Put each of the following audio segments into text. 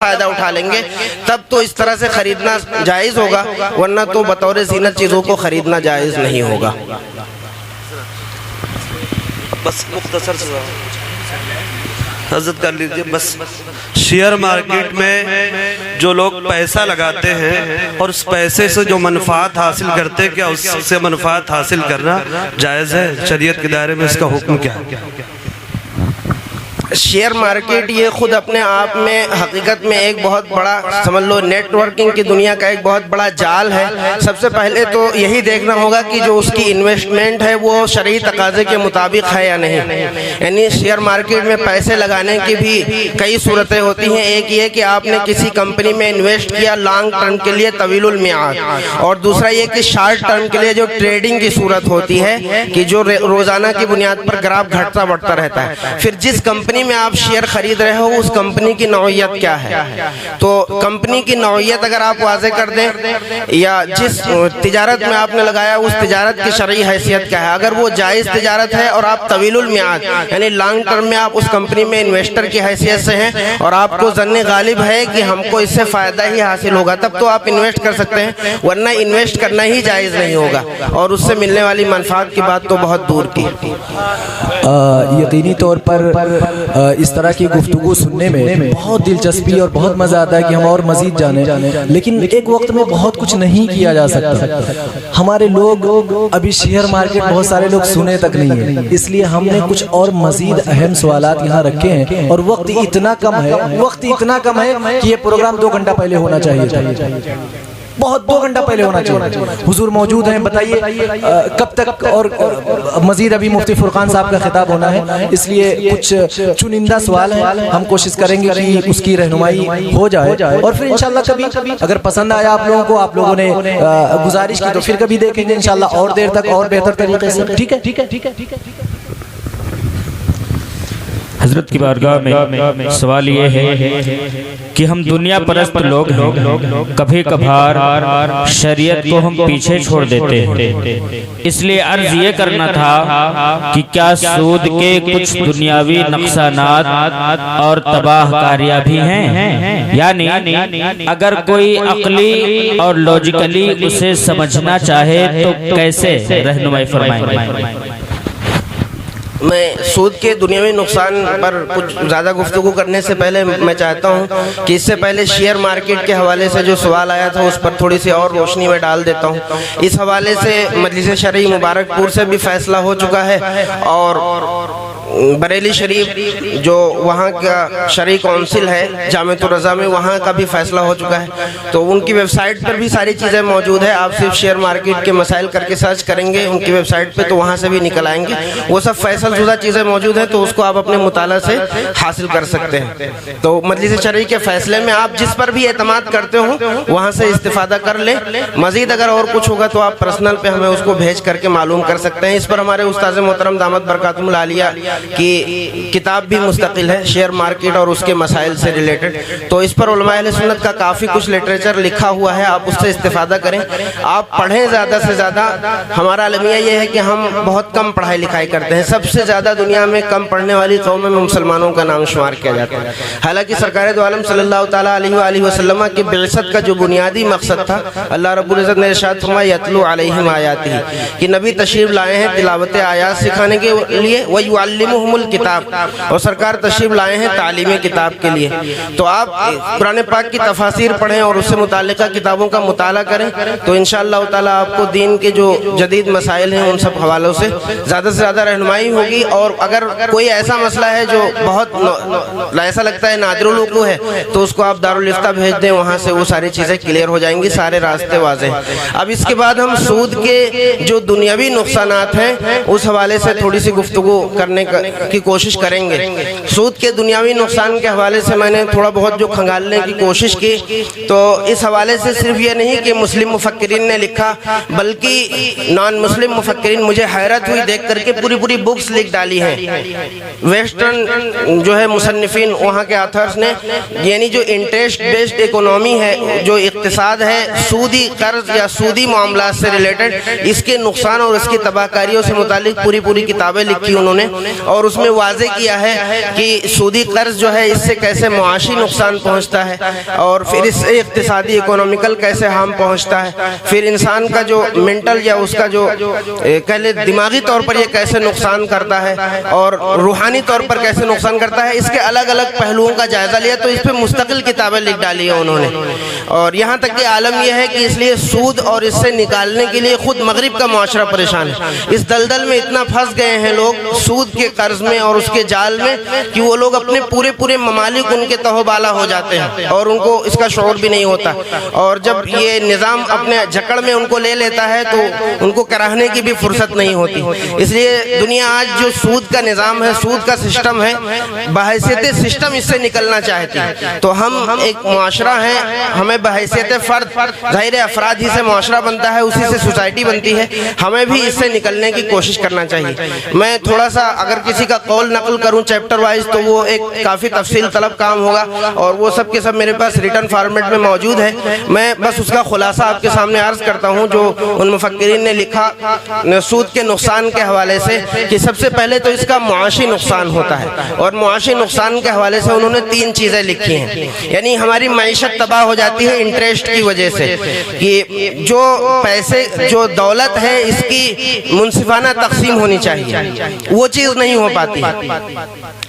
فائدہ اٹھا لیں گے تب تو اس طرح سے خریدنا جائز ہوگا، ورنہ تو بطور زینت چیزوں کو خریدنا جائز نہیں ہوگا۔ بس مختصر سے حضرت کر لیجئے بس۔ شیئر مارکیٹ میں جو لوگ پیسہ لگاتے ہیں اور اس پیسے سے جو منفعت حاصل کرتے ہیں، کیا اس سے منفعت حاصل کرنا جائز ہے؟ شریعت کے دائرے میں اس کا حکم کیا ہے؟ شیئر مارکیٹ یہ خود اپنے آپ میں حقیقت میں ایک بہت بڑا سمجھ لو نیٹ ورکنگ کی دنیا کا ایک بہت بڑا جال ہے۔ سب سے پہلے تو یہی دیکھنا ہوگا کہ جو اس کی انویسٹمنٹ ہے وہ شرعی تقاضے کے مطابق ہے یا نہیں۔ یعنی شیئر مارکیٹ میں پیسے لگانے کی بھی کئی صورتیں ہوتی ہیں۔ ایک یہ کہ آپ نے کسی کمپنی میں انویسٹ کیا لانگ ٹرم کے لیے طویل المیعاد، اور دوسرا یہ کہ شارٹ ٹرم کے لیے جو ٹریڈنگ کی صورت ہوتی ہے کہ جو روزانہ کی بنیاد پر گراف گھٹتا بڑھتا رہتا ہے۔ پھر جس کمپنی میں آپ شیئر خرید رہے ہو اس کمپنی کی نوعیت کیا ہے، تو کمپنی کی نوعیت اگر آپ واضح کر دیں، یا جس تجارت میں آپ نے لگایا اس تجارت کی شرعی حیثیت کیا ہے۔ اگر وہ جائز تجارت ہے اور آپ طویل المیعاد یعنی لانگ ٹرم میں آپ اس کمپنی میں انویسٹر کی حیثیت سے ہیں اور آپ کو ظن غالب ہے کہ ہم کو اس سے فائدہ ہی حاصل ہوگا، تب تو آپ انویسٹ کر سکتے ہیں، ورنہ انویسٹ کرنا ہی جائز نہیں ہوگا، اور اس سے ملنے والی منفعت کی بات تو بہت دور کی۔ یقینی طور پر اس طرح کی گفتگو سننے میں بہت دلچسپی اور بہت مزہ آتا ہے کہ ہم اور مزید جانیں، لیکن ایک وقت میں بہت کچھ نہیں کیا جا سکتا۔ ہمارے لوگ ابھی شیئر مارکیٹ بہت سارے لوگ سنے تک نہیں ہیں، اس لیے ہم نے کچھ اور مزید اہم سوالات یہاں رکھے ہیں، اور وقت اتنا کم ہے کہ یہ پروگرام 2 گھنٹہ پہلے ہونا چاہیے، بہت 2 گھنٹہ پہلے ہونا چاہیے۔ حضور موجود ہیں، بتائیے کب تک؟ اور مزید ابھی مفتی فرقان صاحب کا خطاب ہونا ہے، اس لیے کچھ چنندہ سوال ہیں، ہم کوشش کریں گے کہ اس کی رہنمائی ہو جائے، اور پھر انشاءاللہ کبھی اگر پسند آیا آپ لوگوں کو، آپ لوگوں نے گزارش کی، تو پھر کبھی دیکھیں گے انشاءاللہ اور دیر تک اور بہتر طریقے سے۔ ٹھیک ہے۔ حضرت کی بارگاہ میں سوال یہ ہے کہ ہم دنیا پرست لوگ ہیں، کبھی کبھار شریعت کو ہم پیچھے چھوڑ دیتے ہیں، اس لیے عرض یہ کرنا تھا کہ کیا سود کے کچھ دنیاوی نقصانات اور تباہ کاریاں بھی ہیں؟ یعنی اگر کوئی عقلی اور لوجیکلی اسے سمجھنا چاہے تو کیسے؟ رہنمائی فرمائیں۔ میں سود کے دنیاوی نقصان پر کچھ زیادہ گفتگو کرنے سے پہلے میں چاہتا ہوں کہ اس سے پہلے شیئر مارکیٹ کے حوالے سے جو سوال آیا تھا اس پر تھوڑی سی اور روشنی میں ڈال دیتا ہوں۔ اس حوالے سے مجلس شرعی مبارک پور سے بھی فیصلہ ہو چکا ہے، اور بریلی شریف جو وہاں کا شرعی کونسل ہے جامعۃ الرضا میں، وہاں کا بھی فیصلہ ہو چکا ہے، تو ان کی ویب سائٹ پر بھی ساری چیزیں موجود ہے۔ آپ صرف شیئر مارکیٹ کے مسائل کر کے سرچ کریں گے ان کی ویب سائٹ پہ تو وہاں سے بھی نکل آئیں گے، وہ سب فیصل شدہ چیزیں موجود ہیں، تو اس کو آپ اپنے مطالعہ سے حاصل کر سکتے ہیں۔ تو مجلس شرعی کے فیصلے میں آپ جس پر بھی اعتماد کرتے ہو وہاں سے استفادہ کر لیں۔ مزید اگر اور کچھ ہوگا تو آپ پرسنل پہ ہمیں اس کو بھیج کر کے معلوم کر سکتے ہیں۔ اس پر ہمارے استاذ محترم دامت برکاتہم العالیہ کی کتاب بھی مستقل ہے شیئر مارکیٹ اور اس کے مسائل سے ریلیٹڈ، تو اس پر علماء اہل سنت کا کافی کچھ لٹریچر لکھا ہوا ہے، آپ اس سے استفادہ کریں، آپ پڑھیں زیادہ سے زیادہ۔ ہمارا المیہ یہ ہے کہ ہم بہت کم پڑھائی لکھائی کرتے ہیں، سب سے زیادہ دنیا میں کم پڑھنے والی قوموں میں مسلمانوں کا نام شمار کیا جاتا ہے۔ حالانکہ سرکار دو عالم صلی اللہ تعالیٰ علیہ وآلہ وسلم کی بعثت کا جو بنیادی مقصد تھا، اللہ رب العزت نے ارشاد فرمایا یتلو علیہم آیاتہ، کہ نبی تشریف لائے ہیں تلاوت آیات سکھانے کے لیے، ویعلمہم الکتاب، اور سرکار تشریف لائے ہیں تعلیم کتاب کے لیے۔ تو آپ قرآن پاک کی تفاسیر پڑھیں اور اس سے متعلقہ کتابوں کا مطالعہ کریں، تو انشاءاللہ تعالیٰ آپ کو دین کے جو جدید مسائل ہیں ان سب حوالوں سے زیادہ رہنمائی ہوگی۔ اور اگر کوئی ایسا مسئلہ ہے جو بہت ایسا لگتا ہے نادر الوقوع ہے تو اس کو آپ دارالفتہ بھیج دیں، وہاں سے وہ ساری چیزیں کلیئر ہو جائیں گی، سارے راستے واضح ہیں۔ اب اس کے بعد ہم سود کے جو دنیاوی نقصانات ہیں اس حوالے سے تھوڑی سی گفتگو کرنے کی کوشش کریں گے۔ سود کے دنیاوی نقصان کے حوالے سے میں نے تھوڑا بہت جو کھنگالنے کی کوشش کی، تو اس حوالے سے صرف یہ نہیں کہ مسلم مفکرین نے لکھا، بلکہ نان مسلم مفکرین، مجھے حیرت ہوئی دیکھ کر کے پوری بکس لکھ ڈالی ہیں ویسٹرن جو ہے مصنفین وہاں کے آتھرز نے، یعنی جو انٹرسٹ بیسڈ اکونومی ہے، جو اقتصاد ہے، سودی قرض یا سودی معاملات سے ریلیٹڈ، اس کے نقصان اور اس کی تباہ کاریوں سے متعلق پوری کتابیں لکھی انہوں نے، اور اس میں واضح کیا ہے کہ سودی قرض جو ہے اس سے کیسے معاشی نقصان پہنچتا ہے، اور پھر اس سے اقتصادی اکنومیکل کیسے ہارم پہنچتا ہے، پھر انسان کا جو مینٹل یا اس کا جو کہلے دماغی طور پر یہ کیسے نقصان کرتا ہے، اور روحانی طور پر کیسے نقصان کرتا ہے، اس کے الگ الگ پہلوؤں کا جائزہ لیا، تو اس پہ مستقل کتابیں لکھ ڈالی ہیں انہوں نے۔ اور یہاں تک کہ عالم یہ ہے کہ اس لیے سود اور اس سے نکالنے کے لیے خود مغرب کا معاشرہ پریشان ہے۔ اس دلدل میں اتنا پھنس گئے ہیں لوگ سود کے قرض میں اور اس کے جال میں کہ وہ لوگ اپنے پورے ممالک ان کے تہو بالا ہو جاتے ہیں اور ان کو اس کا شعور بھی نہیں ہوتا، اور جب یہ نظام اپنے جکڑ میں ان کو لے لیتا ہے تو ان کو کراہنے کی بھی فرصت نہیں ہوتی۔ اس لیے دنیا آج جو سود کا نظام ہے، سود کا سسٹم ہے، بحیثیت سسٹم اس سے نکلنا چاہتی ہے۔ تو ہم ایک معاشرہ ہیں، ہمیں بحیثیت فرد، ظاہر افراد ہی سے معاشرہ بنتا ہے، اسی سے سوسائٹی بنتی ہے، ہمیں بھی اس سے نکلنے کی کوشش کرنا چاہیے۔ میں تھوڑا سا اگر کسی کا قول نقل کروں چیپٹر وائز تو وہ ایک کافی تفصیل طلب کام ہوگا، اور وہ سب کے سب میرے پاس ریٹن فارمیٹ میں موجود ہے۔ میں بس اس کا خلاصہ آپ کے سامنے عرض کرتا ہوں جو ان مفکرین نے لکھا سود کے نقصان کے حوالے سے، کہ سب سے پہلے تو اس کا معاشی نقصان ہوتا ہے، اور معاشی نقصان کے حوالے سے انہوں نے 3 چیزیں لکھی ہیں۔ یعنی ہماری معیشت تباہ ہو جاتی ہے انٹرسٹ کی وجہ سے، کہ جو پیسے جو دولت ہے اس کی منصفانہ تقسیم ہونی چاہیے، وہ چیز نہیں ہو پاتی۔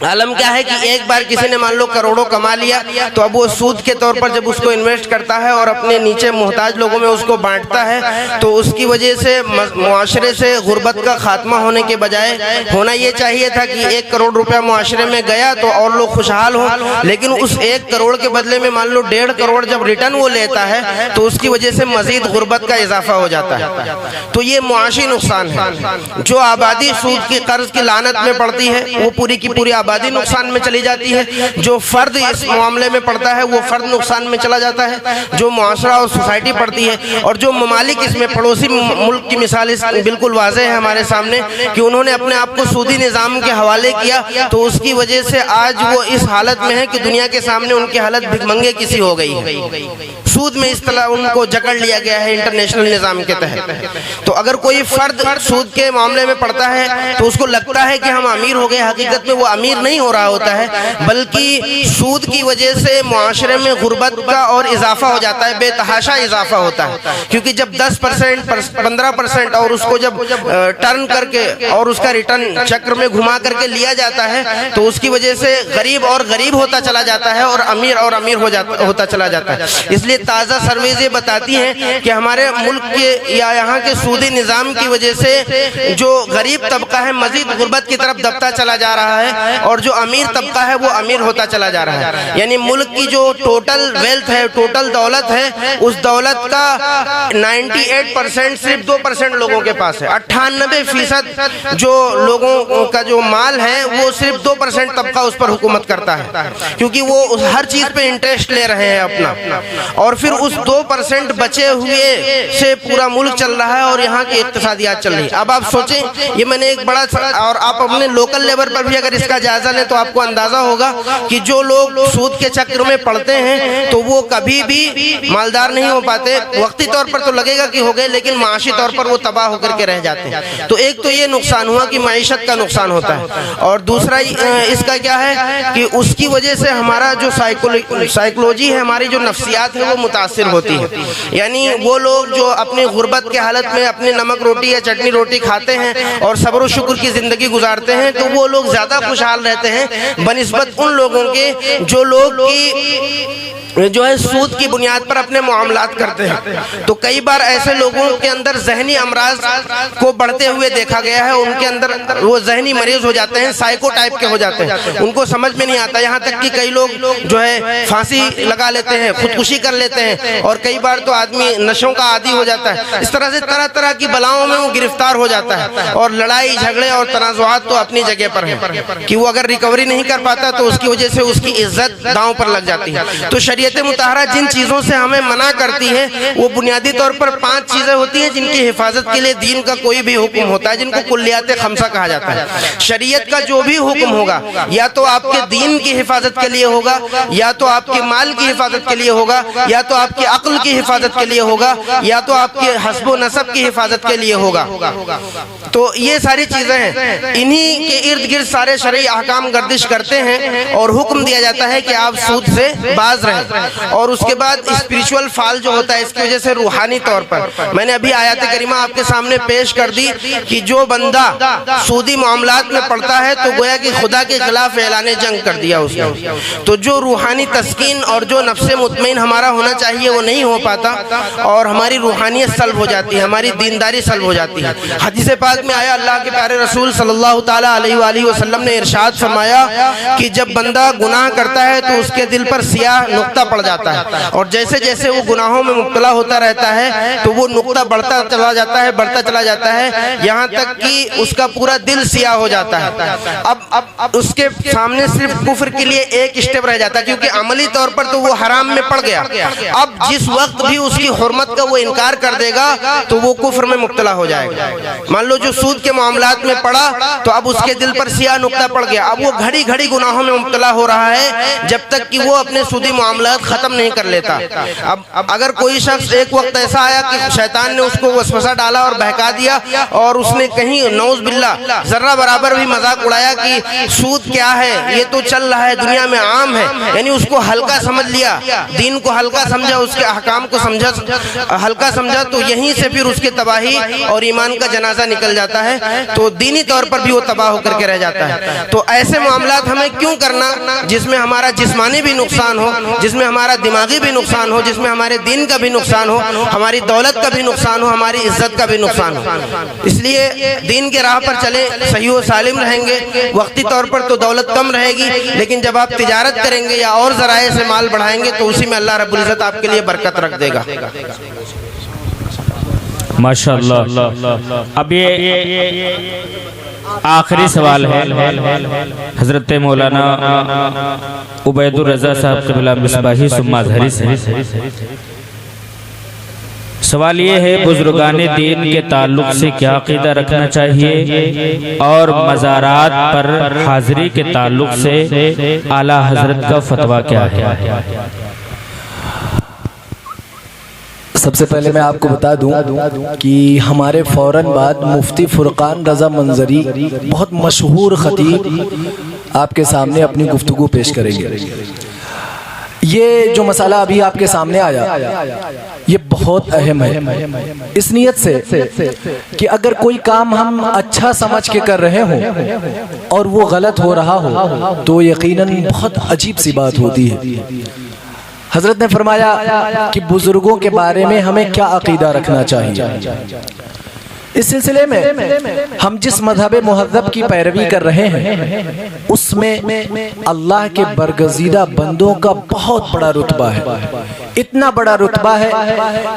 عالم کیا ہے کہ ایک بار کسی نے مان لو کروڑوں کما لیا تو اب وہ سود کے طور پر جب اس کو انویسٹ کرتا ہے اور اپنے نیچے محتاج لوگوں میں اس کو بانٹتا ہے تو اس کی وجہ سے معاشرے سے غربت کا خاتمہ ہونے کے بجائے ہونا یہ چاہیے تھا کہ 1 کروڑ روپیہ معاشرے میں گیا تو اور لوگ خوشحال ہوں، لیکن اس 1 کروڑ کے بدلے میں مان لو 1.5 کروڑ جب ریٹرن وہ لیتا ہے تو اس کی وجہ سے مزید غربت کا اضافہ ہو جاتا ہے۔ تو یہ معاشی نقصان ہے۔ جو آبادی سود کی قرض کی لعنت میں پڑتی ہے وہ پوری کی پوری آبادی نقصان میں چلی جاتی ہے، جو فرد اس معاملے میں پڑتا ہے وہ فرد نقصان میں چلا جاتا ہے، جو معاشرہ اور سوسائٹی پڑتی ہے، اور جو ممالک اس میں پڑوسی ملک کی مثال بالکل واضح ہے ہمارے سامنے کہ انہوں نے اپنے آپ کو سودی نظام کے حوالے کیا، تو اس کی وجہ سے آج وہ اس حالت میں ہے کہ دنیا کے سامنے ان کی حالت بھگمنگے کسی ہو گئی ہے۔ سود میں اس طرح ان کو جکڑ لیا گیا ہے انٹرنیشنل نظام کے تحت۔ تو اگر کوئی فرد سود کے معاملے میں پڑتا ہے تو اس کو لگتا ہے کہ ہم امیر ہو گئے، حقیقت میں وہ امیر نہیں ہو رہا ہوتا ہے، بلکہ سود کی وجہ سے معاشرے میں غربت کا اور اضافہ ہو جاتا ہے، بے تحاشا اضافہ ہوتا ہے، کیونکہ جب 10% 15% اور اس کو جب ٹرن کر کے اور اس کا ریٹرن چکر میں گھما کر کے لیا جاتا ہے تو اس کی وجہ سے غریب اور غریب ہوتا چلا جاتا ہے اور امیر ہوتا چلا جاتا ہے۔ اس لیے تازہ سرویز یہ بتاتی ہیں کہ ہمارے ملک کے یا یہاں کے سودی نظام کی وجہ سے جو غریب طبقہ ہے مزید غربت کی طرف دبتا چلا جا رہا ہے، اور جو امیر طبقہ ہے وہ امیر ہوتا چلا جا رہا ہے۔ یعنی ملک کی جو ٹوٹل ویلتھ ہے، ٹوٹل دولت ہے، اس دولت کا 98% صرف 2% لوگوں کے پاس ہے۔ 98% جو لوگوں کا جو مال ہے وہ صرف 2% طبقہ اس پر حکومت کرتا ہے، کیونکہ وہ ہر چیز پہ انٹرسٹ لے رہے ہیں اپنا، اور پھر اس 2% بچے ہوئے سے پورا ملک چل رہا ہے اور یہاں کی اقتصادیات چل رہی ہے۔ اب آپ سوچیں، یہ میں نے ایک بڑا، اور آپ اپنے لوکل لیول پر بھی اگر اس کا جائزہ لیں تو آپ کو اندازہ ہوگا کہ جو لوگ سود کے چکر میں پڑتے ہیں تو وہ کبھی بھی مالدار نہیں ہو پاتے۔ وقتی طور پر تو لگے گا کہ ہو گئے، لیکن معاشی طور پر وہ تباہ ہو کر کے رہ جاتے ہیں۔ تو ایک تو یہ نقصان ہوا کہ معیشت کا نقصان ہوتا ہے، اور دوسرا اس کا کیا ہے کہ اس کی وجہ سے ہمارا جو سائیکولوجی ہے، ہماری جو نفسیات ہے وہ متاثر ہوتی ہے۔ یعنی وہ لوگ جو اپنی غربت کے حالت میں اپنی نمک روٹی یا چٹنی روٹی کھاتے ہیں اور صبر و شکر کی زندگی گزارتے ہیں تو وہ لوگ زیادہ خوشحال رہتے ہیں بنسبت ان لوگوں کے جو لوگ جو ہے سود کی بنیاد پر اپنے معاملات کرتے ہیں۔ تو کئی بار ایسے لوگوں کے اندر ذہنی امراض کو بڑھتے ہوئے دیکھا گیا ہے، ان کے اندر وہ ذہنی مریض ہو جاتے ہیں، سائیکو ٹائپ کے ہو جاتے ہیں، ان کو سمجھ میں نہیں آتا، یہاں تک کہ کئی لوگ جو ہے پھانسی لگا لیتے ہیں، خودکشی کر لیتے ہیں، اور کئی بار تو آدمی نشوں کا عادی ہو جاتا ہے۔ اس طرح سے طرح طرح کی بلاؤں میں وہ گرفتار ہو جاتا ہے، اور لڑائی جھگڑے اور تنازعات تو اپنی جگہ پر ہیں کہ وہ اگر ریکوری نہیں کر پاتا تو اس کی وجہ سے اس کی عزت داؤں پر لگ جاتی ہے۔ تو شریعت مطہرہ جن چیزوں سے ہمیں منع کرتی ہے وہ بنیادی طور پر 5 چیزیں ہوتی ہیں جن کی حفاظت کے لیے دین کا کوئی بھی حکم ہوتا ہے، جن کو کلیات خمسہ کہا جاتا ہے۔ شریعت کا جو بھی حکم ہوگا یا تو آپ کے دین کی حفاظت کے لیے ہوگا، یا تو آپ کے مال کی حفاظت کے لیے ہوگا، یا تو آپ کی عقل کی حفاظت کے لیے ہوگا، یا تو آپ کے حسب و نسب کی حفاظت کے لیے ہوگا۔ تو یہ ساری چیزیں ہیں، انہی کے ارد گرد سارے شرعی احکام گردش کرتے ہیں اور حکم دیا جاتا ہے کہ آپ سود سے باز رہیں۔ اور اس کے بعد اسپریچول فال جو ہوتا ہے، اس کی وجہ سے روحانی طور پر میں نے ابھی آیات کریمہ آپ کے سامنے پیش کر دی کہ جو بندہ سودی معاملات میں پڑتا ہے تو گویا کہ خدا کے خلاف اعلان جنگ کر دیا اس نے۔ تو جو روحانی تسکین اور جو نفس مطمئن ہمارا ہونا چاہیے وہ نہیں ہو پاتا، اور ہماری روحانیت سلب ہو جاتی ہے، ہماری دینداری سلب ہو جاتی ہے۔ حدیث پاک میں آیا، اللہ کے پیارے رسول صلی اللہ تعالیٰ علیہ وآلہ وسلم نے ارشاد فرمایا کہ جب بندہ گناہ کرتا ہے تو اس کے دل پر سیاہ نقطہ پڑ جاتا ہے، اور جیسے جیسے وہ گناہوں میں مبتلا ہوتا رہتا ہے تو وہ نقطہ بڑھتا چلا جاتا ہے، بڑھتا چلا جاتا ہے، یہاں تک کہ اس کا پورا دل سیاہ ہو جاتا ہے۔ اب اس کے سامنے صرف کفر کے لیے ایک اسٹیپ رہ جاتا ہے، کیونکہ عملی طور پر تو وہ حرام میں پڑ گیا۔ اب جس وقت بھی اس کی حرمت کا وہ انکار کر دے گا تو وہ کفر میں مبتلا ہو جائے گا۔ مان لو جو سود کے معاملات میں پڑا تو اب اس کے دل پر سیاہ نقطہ پڑ گیا، اب وہ گھڑی گھڑی گناہوں میں مبتلا ہو رہا ہے جب تک کہ وہ اپنے سودی معاملات ختم نہیں کر لیتا۔ اب اگر کوئی شخص ایک وقت ایسا آیا کہ شیطان نے اس کو وسوسہ ڈالا اور بہکا دیا، اور اس نے کہیں نعوذ باللہ ذرہ برابر بھی مذاق اڑایا کہ سود کیا ہے، یہ تو چل رہا ہے، دنیا میں عام ہے، یعنی اس کو ہلکا سمجھ لیا، دین کو ہلکا سمجھا، اس کے احکام کو سمجھا ہلکا سمجھا، تو یہیں سے پھر اس کی تباہی اور ایمان کا جنازہ نکل جاتا ہے، تو دینی طور پر بھی وہ تباہ ہو کر کے رہ جاتا ہے۔ تو ایسے معاملات ہمیں کیوں کرنا جس میں ہمارا جسمانی بھی نقصان ہو، جس میں ہمارا دماغی بھی نقصان ہو، جس میں ہمارے دین کا بھی نقصان ہو، ہماری دولت کا بھی نقصان ہو، ہماری عزت کا بھی نقصان ہو۔ اس لیے دین کے راہ پر چلیں، صحیح و سالم رہیں گے۔ وقتی طور پر تو دولت کم رہے گی، لیکن جب آپ تجارت کریں گے یا اور ذرائع سے مال بڑھائیں گے تو اسی میں اللہ رب العزت آپ کے لیے برکت رکھ دے گا۔ ماشاءاللہ۔ اب یہ آخری سوال ہے حضرت مولانا عبید الرضا صاحب قبلہ مصباحی ثم اظہری سے۔ سوال یہ ہے، بزرگان دین کے تعلق سے کیا عقیدہ رکھنا چاہیے، اور مزارات پر حاضری کے تعلق سے اعلیٰ حضرت کا فتویٰ کیا ہے؟ سب سے پہلے میں آپ کو بتا دوں کہ ہمارے فوراً بعد مفتی فرقان رضا منظری بہت مشہور خطیب آپ کے سامنے اپنی گفتگو پیش کریں گے۔ یہ جو مسئلہ ابھی آپ کے سامنے آیا یہ بہت اہم ہے، اس نیت سے کہ اگر کوئی کام ہم اچھا سمجھ کے کر رہے ہوں اور وہ غلط ہو رہا ہو تو یقیناً بہت عجیب سی بات ہوتی ہے۔ حضرت نے فرمایا کہ بزرگوں کے بارے میں ہمیں کیا عقیدہ رکھنا چاہیے۔ اس سلسلے میں ہم جس مذہب مہذب کی پیروی کر رہے ہیں اس میں اللہ کے برگزیدہ بندوں کا بہت بڑا رتبہ ہے، اتنا بڑا رتبہ ہے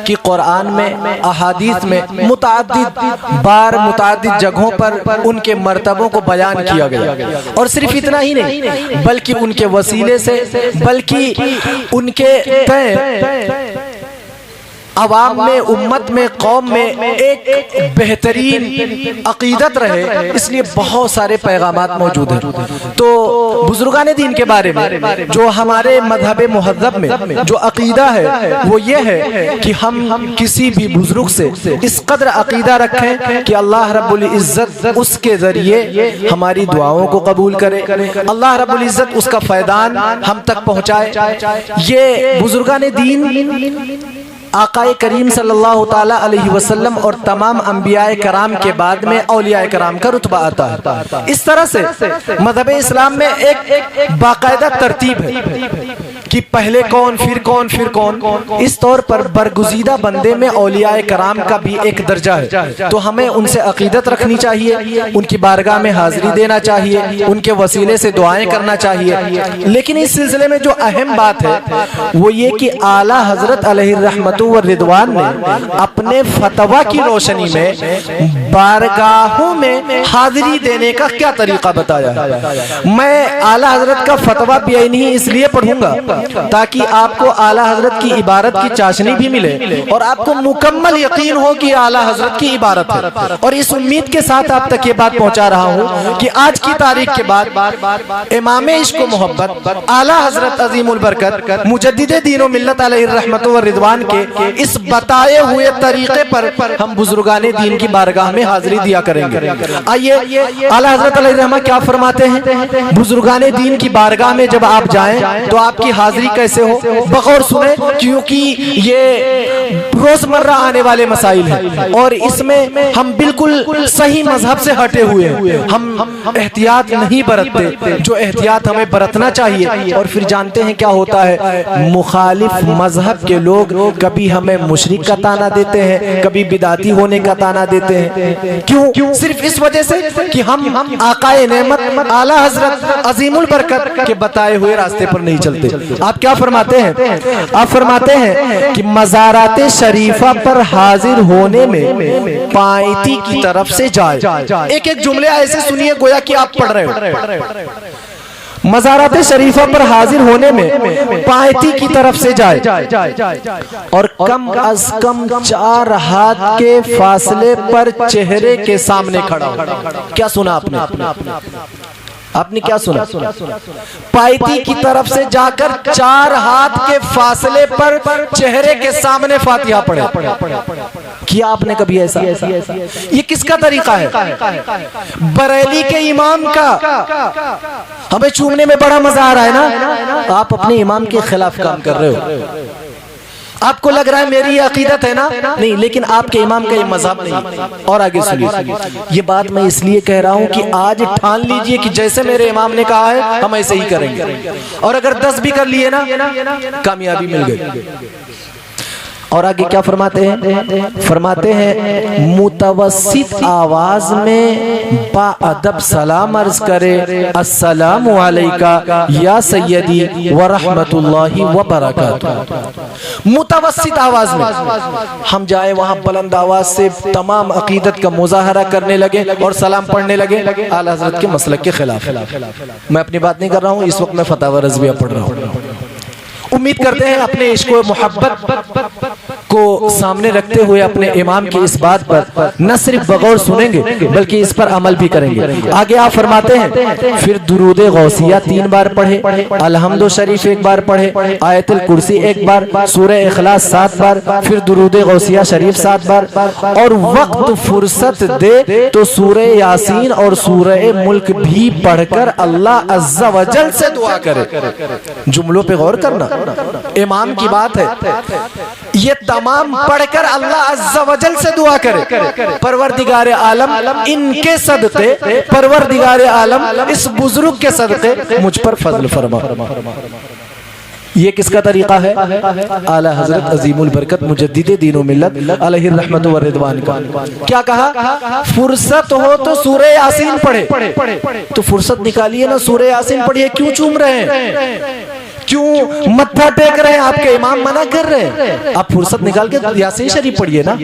کہ قرآن میں، احادیث میں متعدد جگہوں پر ان کے مرتبوں کو بیان کیا گیا، اور صرف اتنا ہی نہیں بلکہ ان کے وسیلے سے، بلکہ ان کے عوام میں، امت میں، قوم میں ایک بہترین عقیدت رہے، اس لیے بہت سارے پیغامات موجود ہیں۔ تو بزرگان دین کے بارے میں جو ہمارے مذہب مہذب میں جو عقیدہ ہے وہ یہ ہے کہ ہم کسی بھی بزرگ سے اس قدر عقیدہ رکھیں کہ اللہ رب العزت اس کے ذریعے ہماری دعاؤں کو قبول کرے، اللہ رب العزت اس کا فیضان ہم تک پہنچائے۔ یہ بزرگان دین آقا کریم صلی اللہ تعالیٰ علیہ وسلم اور تمام انبیاء کرام کے بعد میں اولیاء کرام کا رتبہ آتا ہے۔ اس طرح سے مذہب اسلام میں ایک باقاعدہ ترتیب ہے کہ پہلے کون، پھر کون، پھر کون۔ اس طور پر برگزیدہ بندے میں اولیاء کرام کا بھی ایک درجہ ہے، تو ہمیں ان سے عقیدت رکھنی چاہیے، ان کی بارگاہ میں حاضری دینا چاہیے، ان کے وسیلے سے دعائیں کرنا چاہیے۔ لیکن اس سلسلے میں جو اہم بات ہے وہ یہ کہ اعلیٰ حضرت علیہ الرحمت والرضوان نے اپنے فتویٰ کی روشنی میں بارگاہوں میں حاضری دینے کا کیا طریقہ بتایا ہے۔ میں اعلیٰ حضرت کا فتویٰ بعینہ اس لیے پڑھوں گا تاکہ آپ کو اعلیٰ حضرت کی عبارت کی چاشنی بھی ملے اور آپ کو مکمل یقین ہو کہ اعلیٰ حضرت کی عبارت ہے. اور اس امید کے ساتھ آپ تک یہ بات پہنچا رہا ہوں کہ آج کی تاریخ کے بعد امام عشق و محبت اعلیٰ حضرت عظیم البرکت مجدد دین و ملت علیہ الرحمت و رضوان کے اس بتائے ہوئے طریقے پر ہم بزرگان دین کی بارگاہ میں حاضری دیا کریں گے. آئیے اعلیٰ حضرت علیہ الرحمہ کیا فرماتے ہیں. بزرگان دین کی بارگاہ میں جب آپ جائیں تو آپ کی حاضری کیسے ہو, بغور سنیں, کیونکہ یہ روزمرہ آنے والے مسائل ہیں اور اس میں ہم بالکل صحیح مذہب سے ہٹے ہوئے ہیں. ہم احتیاط نہیں برتتے جو احتیاط ہمیں برتنا چاہیے. اور پھر جانتے ہیں کیا ہوتا ہے, مخالف مذہب کے لوگ کبھی ہمیں مشرک کا طعنہ دیتے ہیں, کبھی بدعتی ہونے کا طعنہ دیتے ہیں. کیوں؟ صرف اس وجہ سے کہ ہم آقا نعمت اعلیٰ حضرت عظیم البرکت کے بتائے ہوئے راستے پر نہیں چلتے. آپ کیا فرماتے ہیں؟ آپ فرماتے ہیں کہ مزارات شریفہ پر حاضر ہونے میں پائتی کی طرف سے جائے. ایک ایک جملے ایسے سنیے گویا کہ آپ پڑھ رہے ہو. مزارات شریفہ پر حاضر ہونے میں پائتی کی طرف سے جائے اور کم از کم 4 ہاتھ کے فاصلے پر چہرے کے سامنے کھڑا ہو. کیا سنا آپ نے؟ آپ نے کیا سنا؟ پائتی کی طرف سے جا کر 4 ہاتھ کے فاصلے پر چہرے کے سامنے فاتحہ پڑھے. کیا آپ نے کبھی ایسا؟ یہ کس کا طریقہ ہے؟ بریلی کے امام کا. ہمیں چومنے میں بڑا مزہ آ رہا ہے نا, آپ اپنے امام کے خلاف کام کر رہے ہو. آپ کو لگ رہا ہے میری یہ عقیدت ہے نا, نہیں, لیکن آپ کے امام کا یہ مذہب نہیں. اور آگے سنیے, یہ بات میں اس لیے کہہ رہا ہوں کہ آج ٹھان لیجئے کہ جیسے میرے امام نے کہا ہے ہم ایسے ہی کریں گے. اور اگر 10 بھی کر لیے نا, کامیابی مل گئی. اور آگے کیا فرماتے ہیں؟ فرماتے ہیں متوسط آواز میں با ادب سلام عرض کرے, السلام علیکہ یا سیدی ورحمت اللہ وبرکاتہ. متوسط آواز میں ہم جائے وہاں بلند آواز سے تمام عقیدت کا مظاہرہ کرنے لگے اور سلام پڑھنے لگے, اعلیٰ حضرت کے مسلک کے خلاف. میں اپنی بات نہیں کر رہا ہوں, اس وقت میں فتاوی رضویہ پڑھ رہا ہوں. امید کرتے ہیں اپنے عشق و محبت کو سامنے رکھتے ہوئے اپنے امام کی اس بات پر نہ صرف بغور سنیں گے بلکہ اس پر عمل بھی کریں گے. آگے آپ فرماتے ہیں پھر درود غوثیہ 3 بار پڑھے, الحمد شریف 1 بار پڑھے, آیت الکرسی 1 بار, سورہ اخلاص 7 بار, پھر درود غوثیہ شریف 7 بار, اور وقت فرصت دے تو سورہ یاسین اور سورہ ملک بھی پڑھ کر اللہ عز و جل سے دعا کرے. جملوں پہ غور کرنا, امام کی بات ہے, یہ تمام پڑھ کر اللہ عز و جل سے دعا کرے, پروردگار عالم ان کے صدقے, پروردگار عالم اس بزرگ کے صدقے مجھ پر فضل فرما. یہ کس کا طریقہ ہے؟ اعلیٰ حضرت عظیم البرکت مجدد دین و ملت علیہ الرحمت و رضوان کا. کیا کہا؟ فرصت ہو تو سورہ یاسین پڑھے. تو فرصت نکالیے نا, سورہ یاسین پڑھیے. کیوں چوم رہے ہیں, کیوں متھا ٹیک رہے ہیں؟ آپ کے امام منع کر رہے ہیں, آپ فرصت نکال کے یاسین شریف پڑھیے نا.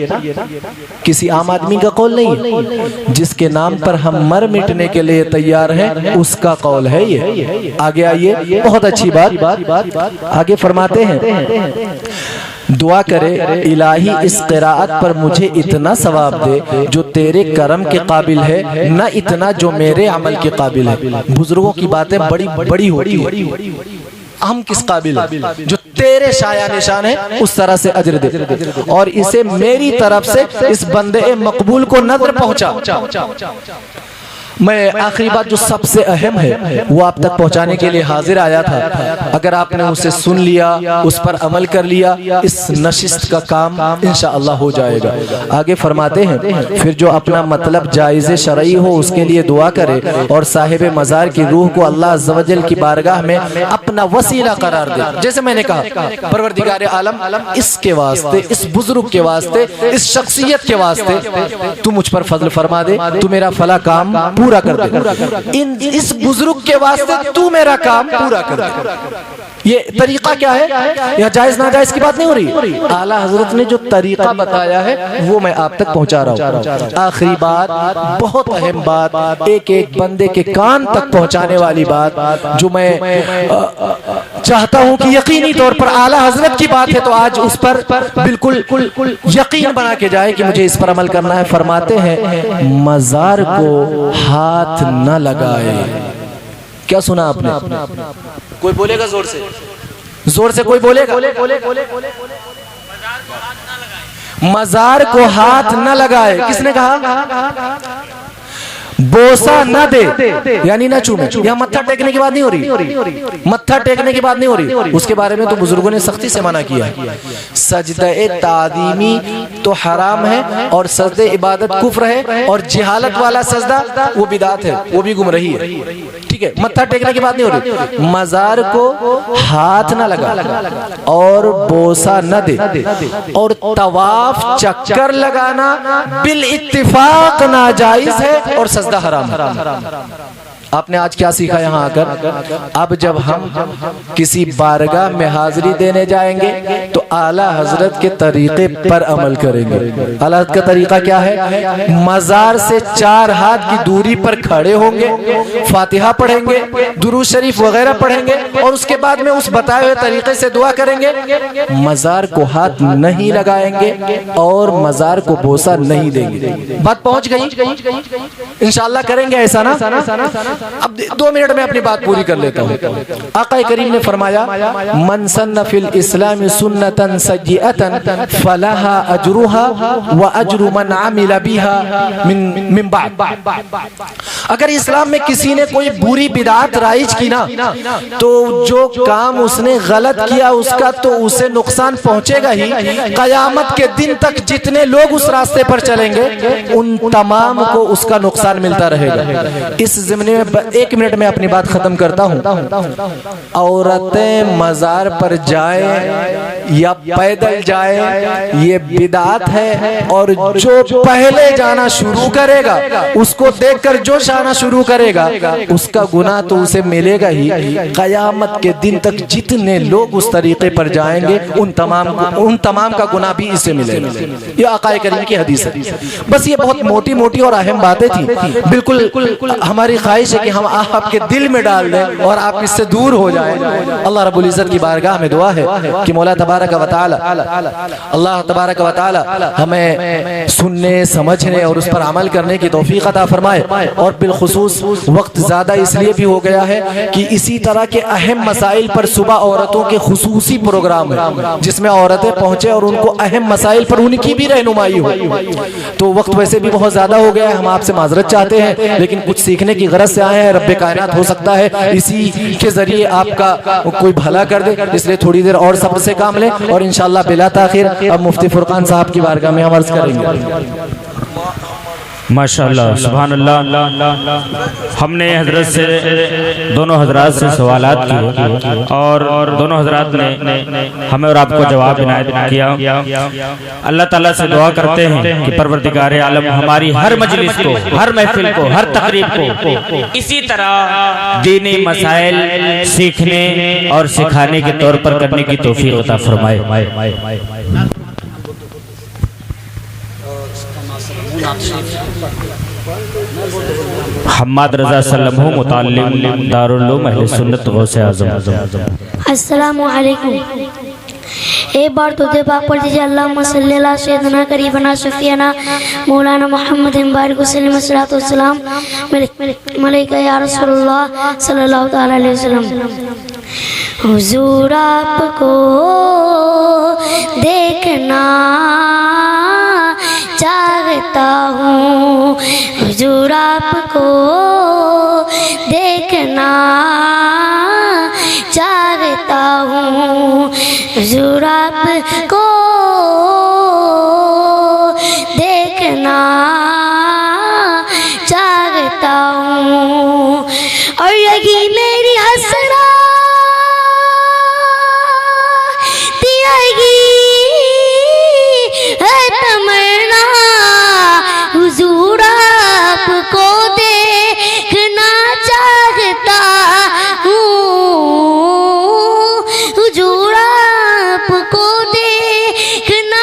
کسی عام آدمی کا قول نہیں, جس کے نام پر ہم مر مٹنے کے لیے تیار ہیں اس کا قول ہے یہ. آگے آئیے, بہت اچھی بات. آگے فرماتے ہیں دعا کرے الہی اس قراءت پر مجھے اتنا ثواب دے جو تیرے کرم کے قابل ہے, نہ اتنا جو میرے عمل کے قابل ہے. بزرگوں کی باتیں بڑی بڑی ہوتی ہیں, ہم کس قابل ہیں؟ جو تیرے شایع نشان ہے اس طرح سے اجر دے, اور اسے میری طرف سے اس بندے مقبول کو نظر پہنچا. میں آخری بات جو سب سے اہم ہے وہ آپ تک پہنچانے کے لیے حاضر آیا تھا. اگر آپ نے اسے سن لیا, اس پر عمل کر لیا, اس نشست کا کام انشاءاللہ ہو جائے گا. آگے فرماتے ہیں پھر جو اپنا مطلب جائز شرعی ہو اس کے لیے دعا کرے اور صاحب مزار کی روح کو اللہ عز و جل کی بارگاہ میں اپنا وسیلہ قرار دے. جیسے میں نے کہا, پروردگار عالم اس کے واسطے, اس بزرگ کے واسطے, اس شخصیت کے واسطے تو مجھ پر فضل فرما دے, تو میرا فلاں کام پورا کر دے, اس بزرگ کے واسطے تو میرا کام پورا کر دے. یہ طریقہ کیا ہے؟ یہ جائز ناجائز کی بات نہیں ہو رہی, اعلیٰ حضرت نے جو طریقہ بتایا ہے وہ میں آپ تک پہنچا رہا ہوں. آخری بات, بہت اہم بات, ایک ایک بندے کے کان تک پہنچانے والی بات, جو میں چاہتا ہوں کہ یقینی طور پر اعلیٰ حضرت کی بات ہے تو آج اس پر بالکل یقین بنا کے جائے کہ مجھے اس پر عمل کرنا ہے. فرماتے ہیں مزار کو ہاتھ نہ لگائے. کیا سنا آپ نے؟ کوئی بولے گا زور سے؟ زور سے کوئی بولے گا؟ مزار کو ہاتھ نہ لگائے. کس نے کہا؟ بوسا نہ دے یعنی نہ چومے. یہاں متھا ٹیکنے کی بات نہیں ہو رہی, متھا ٹیکنے کی بات نہیں ہو رہی. اس کے بارے میں تو بزرگوں نے سختی سے منع کیا ہے. سجدہ تعظیمی تو حرام ہے اور سجدہ عبادت کفر ہے, اور جہالت والا سجدہ وہ بدعت ہے, وہ بھی گمراہی ہے. ٹھیک ہے, متھا ٹیکنے کی بات نہیں ہو رہی. مزار کو ہاتھ نہ لگا اور بوسا نہ دے, اور طواف چکر لگانا بالاتفاق ناجائز ہے اور سجدہ حرام ہے. آپ نے آج کیا سیکھا یہاں آ کر؟ اب جب ہم کسی بارگاہ میں حاضری دینے جائیں گے تو اعلیٰ حضرت کے طریقے پر عمل کریں گے. اعلیٰ حضرت کا طریقہ کیا ہے؟ مزار سے 4 ہاتھ کی دوری پر کھڑے ہوں گے, فاتحہ پڑھیں گے, درود شریف وغیرہ پڑھیں گے, اور اس کے بعد میں اس بتائے ہوئے طریقے سے دعا کریں گے. مزار کو ہاتھ نہیں لگائیں گے اور مزار کو بوسہ نہیں دیں گے. بات پہنچ گئی؟ انشاءاللہ کریں گے ایسا نا؟ اب 2 منٹ میں اپنی بات پوری کر لیتا ہوں. آقا کریم نے فرمایا من سن فی الاسلام سنتا سیئتا فلہا اجرها واجر من عمل بها من بعد. اگر اسلام میں کسی نے کوئی بری بدعت رائج کی نا تو جو کام اس نے غلط کیا اس کا تو اسے نقصان پہنچے گا ہی, قیامت کے دن تک جتنے لوگ اس راستے پر چلیں گے ان تمام کو اس کا نقصان ملتا رہے گا. اس ضمن میں 1 منٹ میں اپنی بات ختم کرتا ہوں. عورتیں مزار پر جائیں یا پیدل جائیں یہ بدعت ہے, اور جو پہلے جانا شروع کرے گا اس کو دیکھ کر جو جانا شروع کرے گا اس کا گناہ تو اسے ملے گا ہی, قیامت کے دن تک جتنے لوگ اس طریقے پر جائیں گے ان تمام کا گناہ بھی اسے ملے گا. یہ آقا کریم کی حدیث ہے. بس یہ بہت موٹی اور اہم باتیں تھیں. بالکل ہماری خواہش ہے کہ ہم آپ کے دل میں ڈال دیں اور آپ اس سے دور ہو جائیں. اللہ رب العزت کی بارگاہ میں دعا ہے کہ مولا تبارک و تعالی, اللہ تبارک و تعالی ہمیں سننے, سمجھنے اور اس پر عمل کرنے کی توفیق عطا فرمائے. اور بالخصوص وقت زیادہ اس لیے بھی ہو گیا ہے کہ اسی طرح کے اہم مسائل پر صبح عورتوں کے خصوصی پروگرام ہے جس میں عورتیں پہنچے اور ان کو اہم مسائل پر ان کی بھی رہنمائی ہو. تو وقت ویسے بھی بہت زیادہ ہو گیا ہے, ہم آپ سے معذرت چاہتے ہیں لیکن کچھ سیکھنے کی غرض سے آئے ہیں. رب کائنات ہو سکتا ہے اسی کے ذریعے آپ کا کوئی بھلا کر دے, اس لیے تھوڑی دیر اور صبر سے کام لیں اور انشاءاللہ بلا تاخیر اب مفتی فرقان صاحب کی بارگاہ میں ہم عرض کریں گے. ماشاءاللہ, سبحان اللہ. ہم نے حضرت سے, دونوں حضرات سے سوالات کیے اور دونوں حضرات نے ہمیں اور آپ کو جواب عنایت کیا. اللہ تعالیٰ سے دعا کرتے ہیں کہ پروردگار عالم ہماری ہر مجلس کو, ہر محفل کو, ہر تقریب کو اسی طرح دینی مسائل سیکھنے اور سکھانے کے طور پر کرنے کی توفیق عطا فرمائے. حماد رضا سلم ہو, متعلم دارالعلوم اہل سنت غوث اعظم. السلام علیکم. ایک بار تو دے پاک پڑھ دیجئے اللہم صلی اللہ سیدنا قریبنا شفیعنا مولانا محمد مبارک وسلم الصلاۃ والسلام ملائکہ یا رسول اللہ صلی اللہ علیہ وسلم. حضور آپ کو دیکھنا چاہتا ہوں, حضور آپ کو دیکھنا چاہتا ہوں, حضور آپ کو دیکھنا چاہتا ہوں. اور یہی میری حسرت حضور آپ کو دیکھنا چاہتا ہوں, حضور آپ کو دیکھنا